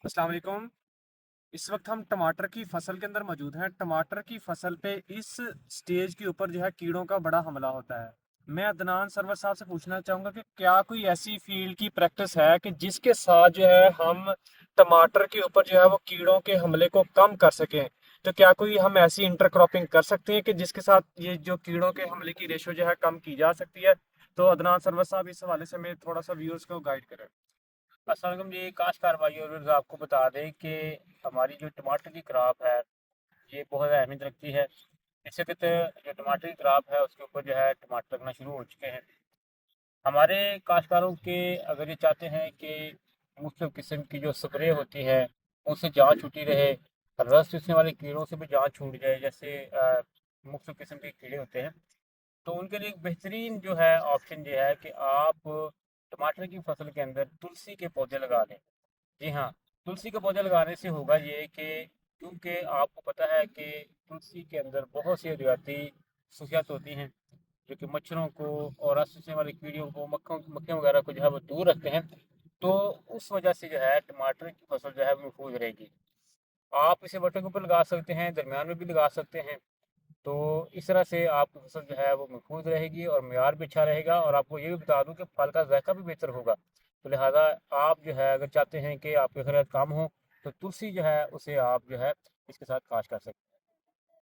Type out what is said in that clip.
अस्सलाम वालेकुम। इस वक्त हम टमाटर की फसल के अंदर मौजूद हैं। टमाटर की फसल पे इस स्टेज के ऊपर जो है कीड़ों का बड़ा हमला होता है। मैं अदनान सरवर साहब से पूछना चाहूंगा कि क्या कोई ऐसी फील्ड की प्रैक्टिस है कि जिसके साथ जो है हम टमाटर के ऊपर जो है वो कीड़ों के हमले को कम कर सकें। तो क्या कोई हम ऐसी इंटरक्रॉपिंग कर सकते हैं कि जिसके साथ ये जो कीड़ों के हमले की रेशो जो है कम की जा सकती है। तो अदनान सरवर साहब इस हवाले से मैं थोड़ा सा व्यूअर्स को गाइड करें। अस्सलाम वालेकुम जी। काश्तकार भाई और व्यूअर्स, आपको बता दें कि हमारी जो टमाटर की क्रॉप है ये बहुत अहमियत रखती है। इस वक्त जो टमाटर की क्रॉप है उसके ऊपर जो है टमाटर लगना शुरू हो चुके हैं। हमारे काश्तकारों के अगर ये चाहते हैं कि मुख्तलिफ किस्म की जो स्प्रे होती है उनसे जान छूटी रहे, रस चूसने वाले कीड़ों से भी जान छूट जाए, जैसे मुख्तलिफ किस्म के कीड़े होते हैं, तो उनके लिए एक बेहतरीन जो है ऑप्शन ये है कि आप टमाटर की फसल के अंदर तुलसी के पौधे लगा लें। जी हाँ, तुलसी के पौधे लगाने से होगा ये कि क्योंकि आपको पता है कि तुलसी के अंदर बहुत सी अद्वियाती खसूसियात होती हैं जो कि मच्छरों को और रस चूसने वाली कीड़ियों को, मक्खियों वगैरह को जो है वो दूर रखते हैं। तो उस वजह से जो है टमाटर की फसल जो है वो महफूज रहेगी। आप इसे बटन के ऊपर लगा सकते हैं, दरमियान में भी लगा सकते हैं। तो इस तरह से आपकी फसल जो है वो महफूज रहेगी और मेयार भी अच्छा रहेगा, और आपको ये भी बता दूं कि फल का जायका भी बेहतर होगा। तो लिहाजा आप जो है अगर चाहते हैं कि आपके खर्च कम हो तो तुलसी जो है उसे आप जो है इसके साथ काश कर सकते हैं।